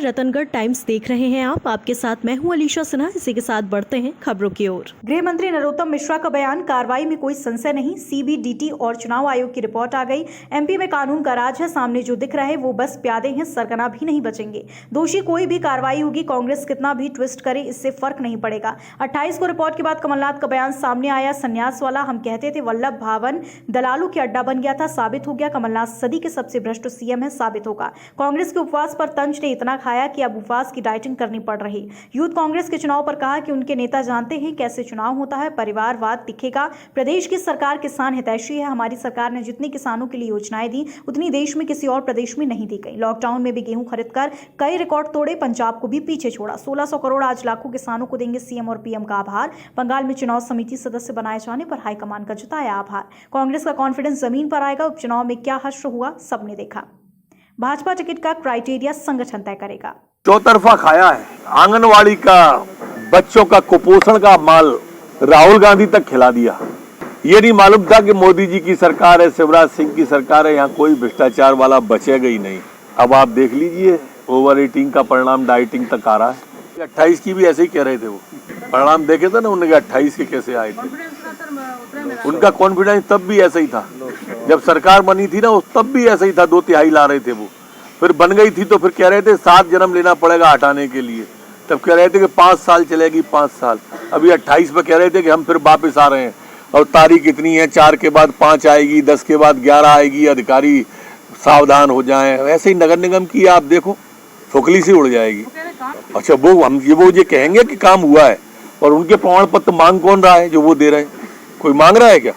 नमस्कार, रतनगढ़ टाइम्स देख रहे हैं आप। आपके साथ मैं हूं अलीशा सिन्हा। इसी के साथ बढ़ते हैं खबरों की ओर। गृह मंत्री नरोत्तम मिश्रा का बयान, कार्रवाई में कोई संशय नहीं, सीबीडीटी और चुनाव आयोग की रिपोर्ट आ गई। एमपी में कानून का राज है, सामने जो दिख रहा है वो बस प्यादे हैं, सरगना भी नहीं बचेंगे। दोषी कोई भी कार्रवाई होगी, कांग्रेस कितना भी ट्विस्ट करे इससे फर्क नहीं पड़ेगा। 28 को रिपोर्ट के बाद कमलनाथ का बयान सामने आया, संन्यास वाला। हम कहते थे वल्लभ भवन दलालों के अड्डा बन गया था, साबित हो गया। कमलनाथ सदी के सबसे भ्रष्ट सीएम है, साबित होगा। कांग्रेस के उपवास पर तंज ने इतना खाया कि अब उपवास की डाइटिंग करनी पड़ रही। यूथ कांग्रेस के चुनाव पर कहा कि उनके नेता जानते हैं कैसे चुनाव होता है, परिवारवाद दिखेगा। प्रदेश की सरकार किसान हितैषी है, हमारी सरकार ने जितनी किसानों के लिए योजनाएं दी उतनी देश में किसी और प्रदेश में नहीं दी गई। लॉकडाउन में भी गेहूं खरीदकर कई रिकॉर्ड तोड़े, पंजाब को भी पीछे छोड़ा। 1600 करोड़ आज लाखों किसानों को देंगे सीएम और पीएम का आभार। बंगाल में चुनाव समिति सदस्य बनाए जाने पर हाईकमान का जताया आभार। कांग्रेस का कॉन्फिडेंस जमीन पर आएगा। उपचुनाव में क्या हश्र हुआ सबने देखा। भाजपा टिकट का क्राइटेरिया संगठन तय करेगा। चौतरफा खाया है, आंगनवाड़ी का, बच्चों का कुपोषण का माल राहुल गांधी तक खिला दिया। ये नहीं मालूम था कि मोदी जी की सरकार है, शिवराज सिंह की सरकार है, यहाँ कोई भ्रष्टाचार वाला बचेगा ही नहीं। अब आप देख लीजिए, ओवर ईटिंग का परिणाम डाइटिंग तक आ रहा है। 28 की भी ऐसे ही कह रहे थे, वो परिणाम देखे थे ना उन्होंने, 28 के कैसे आए थे। उनका कॉन्फिडेंस तब भी ऐसा ही था, जब सरकार बनी थी ना तब भी ऐसा ही था, 2/3 ला रहे थे वो। फिर बन गई थी तो फिर कह रहे थे 7 जन्म लेना पड़ेगा हटाने के लिए, तब कह रहे थे कि 5 साल चलेगी, 5 साल। अभी 28 पे कह रहे थे कि हम फिर वापस आ रहे हैं, और तारीख इतनी है, 4 के बाद 5 आएगी, 10 के बाद 11 आएगी, अधिकारी सावधान हो जाएं। ऐसे ही नगर निगम की आप देखो, फुकली सी उड़ जाएगी। अच्छा, वो ये कहेंगे कि काम हुआ है, और उनके प्रमाण पत्र मांग कौन रहा है जो वो दे रहे हैं? कोई मांग रहा है क्या?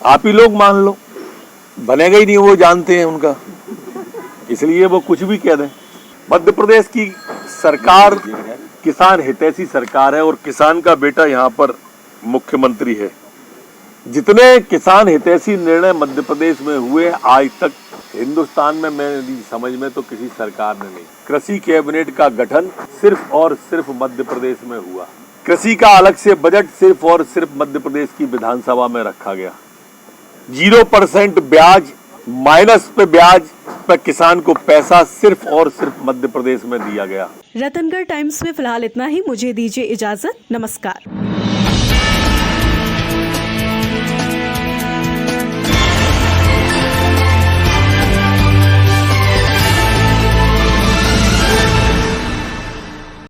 आप ही लोग मान लो, बनेगा ही नहीं, वो जानते हैं उनका, इसलिए वो कुछ भी कह दें। मध्य प्रदेश की सरकार किसान हितैषी सरकार है, और किसान का बेटा यहाँ पर मुख्यमंत्री है। जितने किसान हितैषी निर्णय मध्य प्रदेश में हुए आज तक हिंदुस्तान में मेरी समझ में तो किसी सरकार ने नहीं। कृषि कैबिनेट का गठन सिर्फ और सिर्फ मध्य प्रदेश में हुआ। कृषि का अलग से बजट सिर्फ और सिर्फ मध्य प्रदेश की विधानसभा में रखा गया। 0% ब्याज, माइनस पे ब्याज पर किसान को पैसा सिर्फ और सिर्फ मध्य प्रदेश में दिया गया। रतनगढ़ टाइम्स में फिलहाल इतना ही। मुझे दीजिए इजाजत। नमस्कार।